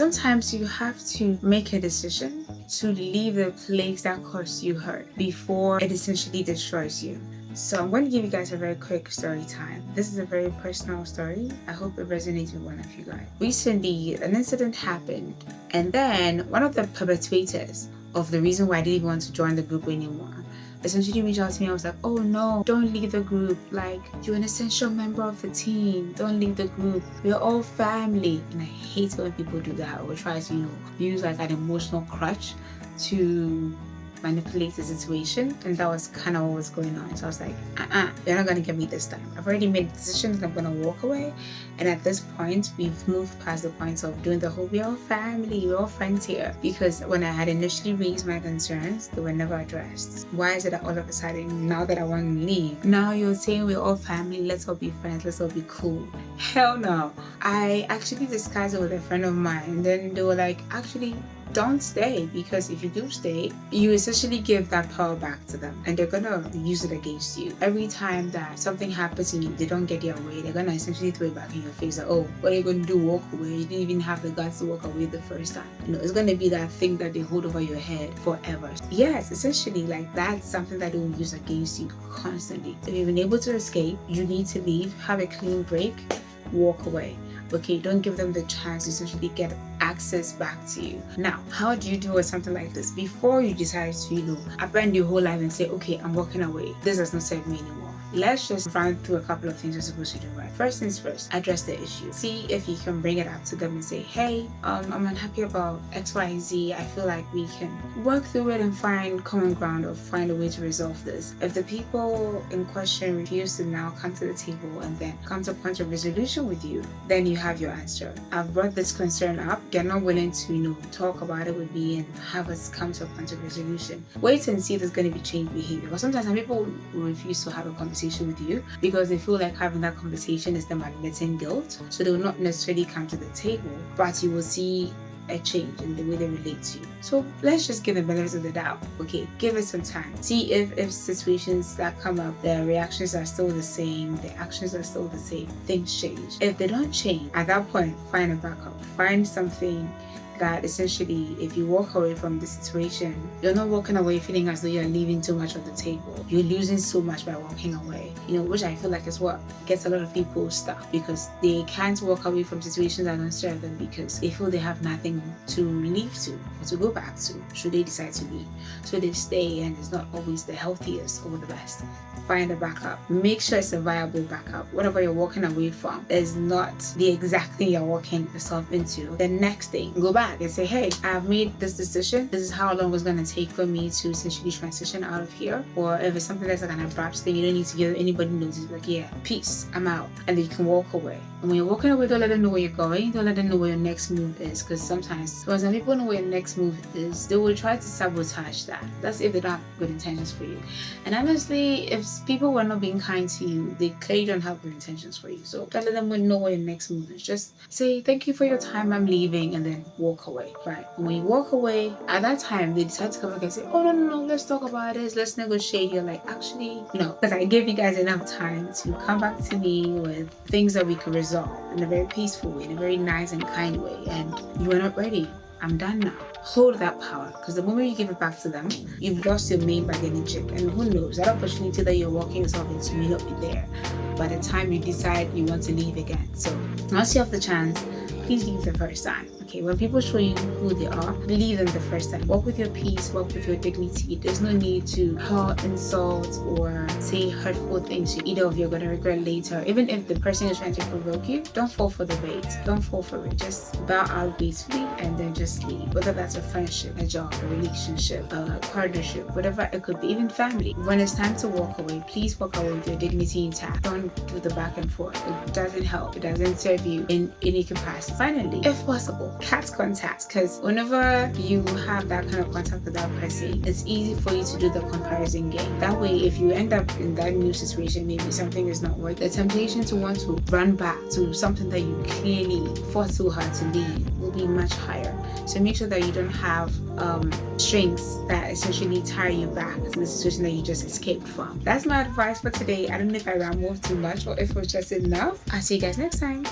Sometimes you have to make a decision to leave the place that caused you hurt before it essentially destroys you. So I'm going to give you guys a very quick story time. This is a very personal story. I hope it resonates with one of you guys. Recently, an incident happened, and then one of the perpetrators of the reason why I didn't even want to join the group anymore essentially reached out to me. I was like, oh no, don't leave the group. Like, you're an essential member of the team. Don't leave the group. We're all family. And I hate when people do that or try to, use like an emotional crutch to manipulate the situation, and that was kind of what was going on. So I was like, you're not gonna get me this time. I've already made decisions and I'm gonna walk away. And at this point, we've moved past the point of doing the whole we're all family, we're all friends here. Because when I had initially raised my concerns, they were never addressed. Why is it that all of a sudden, now that I want to leave, now you're saying we're all family, let's all be friends, let's all be cool? Hell no. I actually discussed it with a friend of mine, and then they were like, actually, don't stay, because if you do stay, you essentially give that power back to them and they're gonna use it against you. Every time that something happens and they don't get their way, they're gonna essentially throw it back in your face like, oh, what are you gonna do? Walk away? You didn't even have the guts to walk away the first time. It's gonna be that thing that they hold over your head forever. Yes, essentially, like, that's something that they will use against you constantly. If you've been able to escape, you need to leave, have a clean break, walk away. Okay, don't give them the chance to essentially get access back to you. Now, how do you deal with something like this? Before you decide to, abandon your whole life and say, okay, I'm walking away. This does not serve me anymore. Let's just run through a couple of things you're supposed to do, right? First things first, address the issue. See if you can bring it up to them and say, hey, I'm unhappy about X, Y, Z. I feel like we can work through it and find common ground or find a way to resolve this. If the people in question refuse to now come to the table and then come to a point of resolution with you, then you have your answer. I've brought this concern up. They're not willing to, talk about it with me and have us come to a point of resolution. Wait and see if there's going to be changed behavior. Because sometimes some people will refuse to have a conversation with you because they feel like having that conversation is them admitting guilt. So they will not necessarily come to the table, but you will see a change in the way they relate to you. So let's just give the benefit of the doubt. Okay, give it some time. See if situations that come up, the reactions are still the same, the actions are still the same, things change. If they don't change, at that point, find a backup. Find something that essentially, if you walk away from the situation, you're not walking away feeling as though you're leaving too much on the table. You're losing so much by walking away, which I feel like is what gets a lot of people stuck, because they can't walk away from situations that don't serve them because they feel they have nothing to leave to or to go back to should they decide to leave. So they stay, and it's not always the healthiest or the best. Find a backup. Make sure it's a viable backup. Whatever you're walking away from is not the exact thing you're walking yourself into. The next thing, go back and say, hey, I've made this decision. This is how long it's going to take for me to essentially transition out of here. Or if it's something that's like an abrupt thing, you don't need to give anybody notice. Like, yeah, peace, I'm out. And then you can walk away. And when you're walking away, don't let them know where you're going. Don't let them know where your next move is. Because sometimes when people know where your next move is, they will try to sabotage that. That's if they don't have good intentions for you. And honestly, if people were not being kind to you, they clearly don't have good intentions for you. So don't let them know where your next move is. Just say, thank you for your time, I'm leaving, and then walk away, right? And when you walk away, at that time, they decide to come back and say, oh, no, let's talk about this, let's negotiate. You're like, actually, no, because I gave you guys enough time to come back to me with things that we could resolve in a very peaceful way, in a very nice and kind way, and you were not ready. I'm done now. Hold that power, because the moment you give it back to them, you've lost your main bargaining chip. And who knows, that opportunity that you're walking yourself into may not be there by the time you decide you want to leave again. So once you have the chance, please leave the first time. Okay, when people show you who they are, believe them the first time. Walk with your peace, walk with your dignity. There's no need to hurt, insult, or say hurtful things to either of you are going to regret later. Even if the person is trying to provoke you, don't fall for the bait. Don't fall for it. Just bow out gracefully and then just leave. Whether that's a friendship, a job, a relationship, a partnership, whatever it could be, even family. When it's time to walk away, please walk away with your dignity intact. Don't do the back and forth. It doesn't help. It doesn't serve you in any capacity. Finally, if possible, cut contact, because whenever you have that kind of contact with that person, it's easy for you to do the comparison game. That way, if you end up in that new situation, maybe something is not working, the temptation to want to run back to something that you clearly fought so hard to leave will be much higher. So make sure that you don't have strings that essentially tie you back to the situation that you just escaped from. That's my advice for today. I don't know if I rambled too much or if it was just enough. I'll see you guys next time.